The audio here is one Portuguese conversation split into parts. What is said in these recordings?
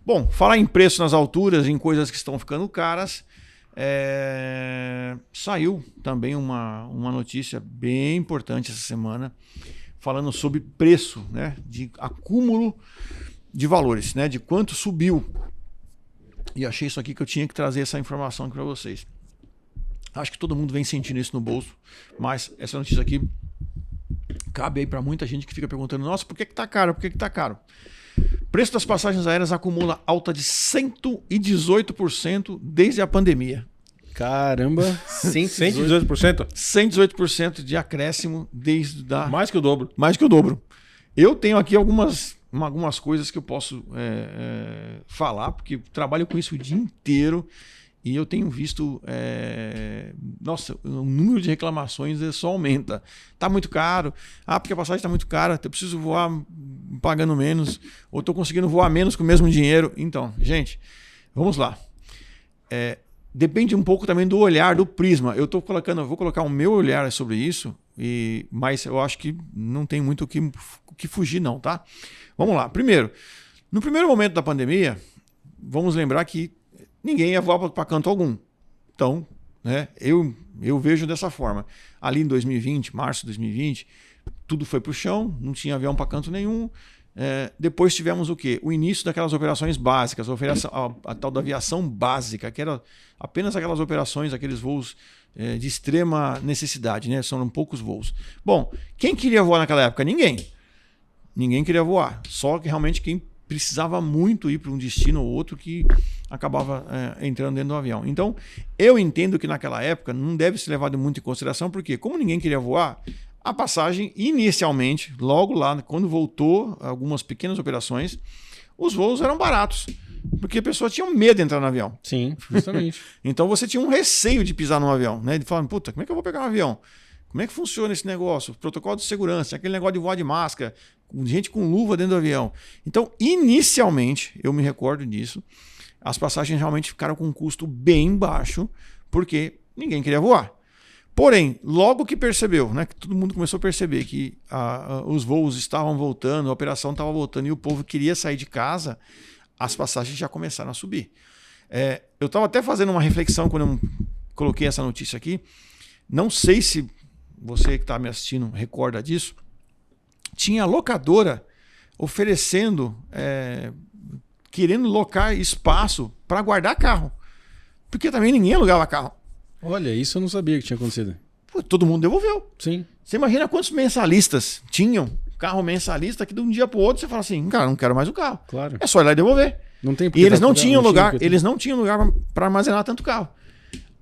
Bom, falar em preço nas alturas, em coisas que estão ficando caras, saiu também uma notícia bem importante essa semana, falando sobre preço, né, de acúmulo de valores, né, de quanto subiu. E achei isso aqui que eu tinha que trazer essa informação aqui para vocês. Acho que todo mundo vem sentindo isso no bolso, mas essa notícia aqui cabe aí para muita gente que fica perguntando: nossa, por que tá caro? Por que tá caro? Preço das passagens aéreas acumula alta de 118% desde a pandemia. Caramba, 118%? 118% de acréscimo desde a... Mais que o dobro. Mais que o dobro. Eu tenho aqui algumas coisas que eu posso falar, porque trabalho com isso o dia inteiro e eu tenho visto... nossa, o número de reclamações só aumenta. Tá muito caro. Ah, porque a passagem está muito cara. Eu preciso voar pagando menos. Ou estou conseguindo voar menos com o mesmo dinheiro. Então, gente, vamos lá. Depende um pouco também do olhar, do prisma. Eu vou colocar o meu olhar sobre isso, mas eu acho que não tem muito o que fugir não, tá? Vamos lá. Primeiro, no primeiro momento da pandemia, vamos lembrar que ninguém ia voar para canto algum. Então, né, eu vejo dessa forma. Ali em 2020, março de 2020, tudo foi para o chão, não tinha avião para canto nenhum. Depois tivemos o quê? O início daquelas operações básicas, a tal da aviação básica, que era apenas aquelas operações, aqueles voos de extrema necessidade, né? São poucos voos. Bom, quem queria voar naquela época? Ninguém. Ninguém queria voar. Só que realmente quem precisava muito ir para um destino ou outro que acabava entrando dentro do avião. Então, eu entendo que naquela época não deve ser levado muito em consideração, porque como ninguém queria voar, a passagem, inicialmente, logo lá, quando voltou algumas pequenas operações, os voos eram baratos, porque a pessoa tinha medo de entrar no avião. Sim, justamente. Então você tinha um receio de pisar no avião, né? De falar, puta, como é que eu vou pegar um avião? Como é que funciona esse negócio? Protocolo de segurança, aquele negócio de voar de máscara, gente com luva dentro do avião. Então, inicialmente, eu me recordo disso, as passagens realmente ficaram com um custo bem baixo, porque ninguém queria voar. Porém, logo que percebeu, né, que todo mundo começou a perceber que os voos estavam voltando, a operação estava voltando e o povo queria sair de casa, as passagens já começaram a subir. Eu estava até fazendo uma reflexão quando eu coloquei essa notícia aqui. Não sei se você que está me assistindo recorda disso. Tinha locadora oferecendo, querendo locar espaço para guardar carro. Porque também ninguém alugava carro. Olha, isso eu não sabia que tinha acontecido. Pô, todo mundo devolveu. Sim. Você imagina quantos mensalistas tinham carro mensalista que de um dia para o outro você fala assim, cara, não quero mais o carro. Claro. É só ir lá e devolver. Não tem E eles não tinham lugar, para armazenar tanto carro.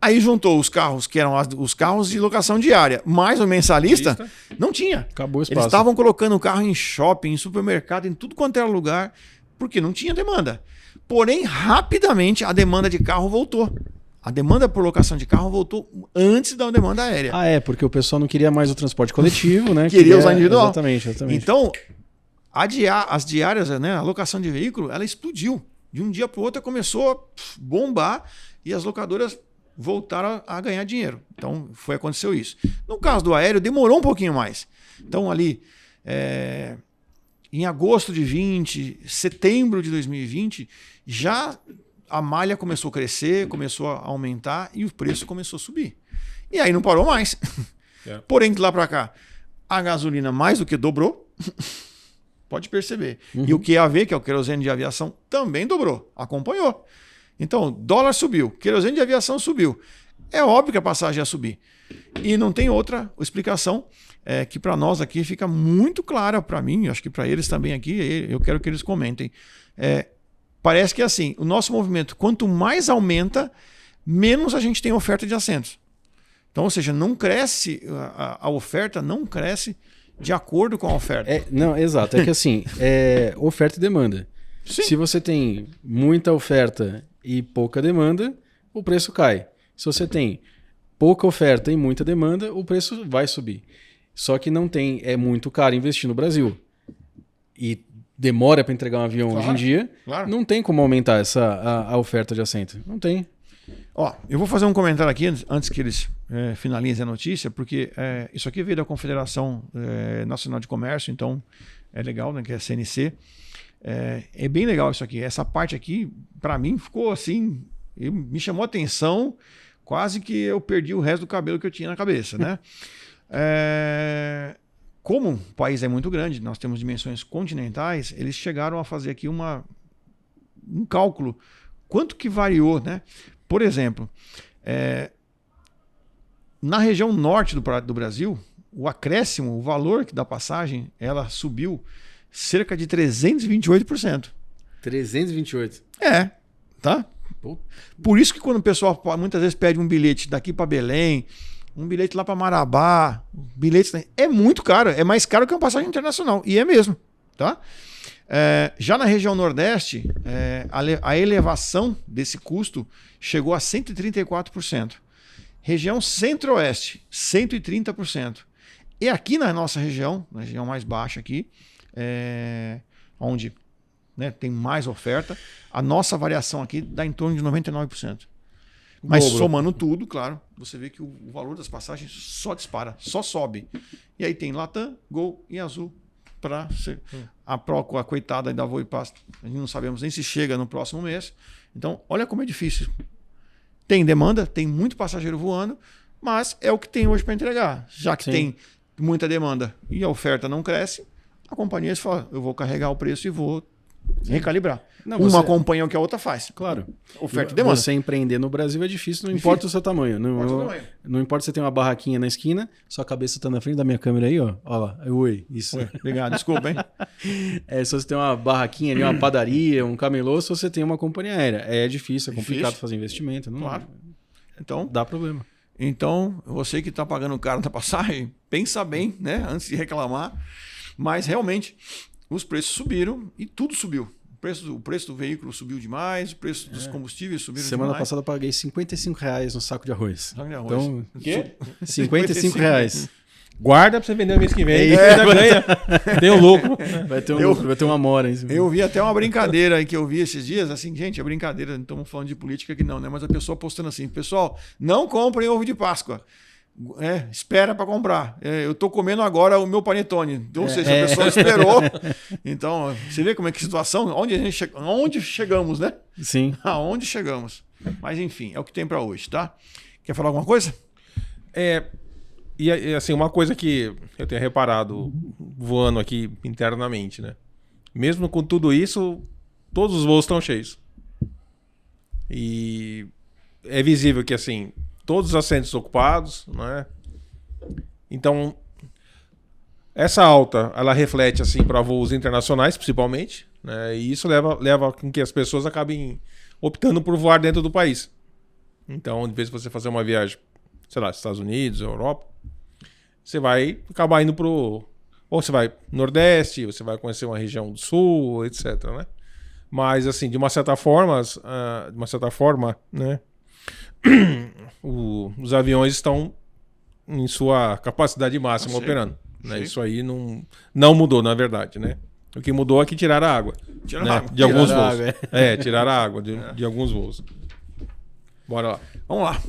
Aí juntou os carros que eram os carros de locação diária, mais o mensalista, não tinha. Acabou o espaço. Eles estavam colocando o carro em shopping, em supermercado, em tudo quanto era lugar, porque não tinha demanda. Porém, rapidamente a demanda de carro voltou. A demanda por locação de carro voltou antes da demanda aérea. Porque o pessoal não queria mais o transporte coletivo, né? Queria usar individual. Exatamente. Então, as diárias, né, a locação de veículo, ela explodiu. De um dia para o outro começou a bombar e as locadoras voltaram a ganhar dinheiro. Então, aconteceu isso. No caso do aéreo, demorou um pouquinho mais. Então, ali, em agosto de 20, setembro de 2020, já a malha começou a crescer, começou a aumentar e o preço começou a subir. E aí não parou mais. Porém, de lá para cá, a gasolina mais do que dobrou. Pode perceber. Uhum. E o QAV, que é o querosene de aviação, também dobrou. Acompanhou. Então, dólar subiu, querosene de aviação subiu. É óbvio que a passagem ia subir. E não tem outra explicação que para nós aqui fica muito clara para mim, acho que para eles também aqui, eu quero que eles comentem. Parece que é assim, o nosso movimento, quanto mais aumenta, menos a gente tem oferta de assentos. Então, ou seja, não cresce, a oferta não cresce de acordo com a oferta. Não, exato. É que assim, oferta e demanda. Sim. Se você tem muita oferta e pouca demanda, o preço cai. Se você tem pouca oferta e muita demanda, o preço vai subir. Só que não tem, é muito caro investir no Brasil. E demora para entregar um avião hoje em dia, não tem como aumentar a oferta de assento. Não tem. Eu vou fazer um comentário aqui antes que eles finalizem a notícia, porque isso aqui veio da Confederação Nacional de Comércio, então é legal, né, que é a CNC. É bem legal isso aqui. Essa parte aqui, para mim, ficou assim, me chamou a atenção, quase que eu perdi o resto do cabelo que eu tinha na cabeça, né? Como o país é muito grande, nós temos dimensões continentais, eles chegaram a fazer aqui um cálculo. Quanto que variou, né? Por exemplo, na região norte do Brasil, o acréscimo, o valor da passagem, ela subiu cerca de 328%. 328? Tá? Por isso que quando o pessoal muitas vezes pede um bilhete daqui para Belém, um bilhete lá para Marabá, é muito caro, é mais caro que uma passagem internacional, e é mesmo, tá? Já na região Nordeste, a elevação desse custo chegou a 134%. Região Centro-Oeste, 130%. E aqui na nossa região, na região mais baixa aqui, onde, né, tem mais oferta, a nossa variação aqui dá em torno de 99%. Mas somando tudo, claro, você vê que o valor das passagens só dispara, só sobe. E aí tem Latam, Gol e Azul para ser a Proco, a coitada da Voe Pasta. A gente não sabemos nem se chega no próximo mês. Então, olha como é difícil. Tem demanda, tem muito passageiro voando, mas é o que tem hoje para entregar. Já que tem muita demanda e a oferta não cresce, a companhia fala, eu vou carregar o preço e vou recalibrar. Uma acompanha o que a outra faz. Claro. Oferta e demanda. Você empreender no Brasil é difícil, não importa o seu tamanho. Não importa se você tem uma barraquinha na esquina, sua cabeça está na frente da minha câmera aí, ó. Olha lá. Oi, isso. Oi, obrigado, desculpa, hein? Se você tem uma barraquinha ali, uma padaria, um camelô, se você tem uma companhia aérea. É difícil, é complicado fazer investimento. Não, claro. Então, dá problema. Então, você que está pagando caro na passagem, pensa bem, né? Antes de reclamar. Mas realmente, os preços subiram e tudo subiu. O preço do veículo subiu demais, o preço dos combustíveis subiu demais. Semana passada eu paguei R$55 no saco de arroz. Saco de arroz. Então, o quê? R$55. Guarda pra você vender o mês que vem. Ganha. Tem um lucro. Vai ter um lucro, vai ter uma mora. Eu vi até uma brincadeira aí que eu vi esses dias. Assim, gente, é brincadeira, não estamos falando de política aqui não, né? Mas a pessoa postando assim, pessoal, não comprem ovo de Páscoa. Espera para comprar. Eu estou comendo agora o meu panetone. Ou seja, a pessoa esperou. Então, você vê como é que situação, onde chegamos, né? Sim. Aonde chegamos. Mas enfim, é o que tem para hoje, tá? Quer falar alguma coisa? E assim, uma coisa que eu tenho reparado voando aqui internamente, né? Mesmo com tudo isso, todos os voos estão cheios. E é visível que assim, todos os assentos ocupados, né? Então, essa alta, ela reflete assim para voos internacionais, principalmente, né? E isso leva com que as pessoas acabem optando por voar dentro do país. Então, de vez em você fazer uma viagem, sei lá, Estados Unidos, Europa, você vai acabar indo ou você vai no Nordeste, você vai conhecer uma região do Sul, etc, né? Mas assim, de uma certa forma, né? Os aviões estão em sua capacidade máxima operando, né? Isso aí não mudou, na verdade, né? O que mudou é que tiraram a água, de alguns voos. Tiraram a água de alguns voos. Bora lá. Vamos lá.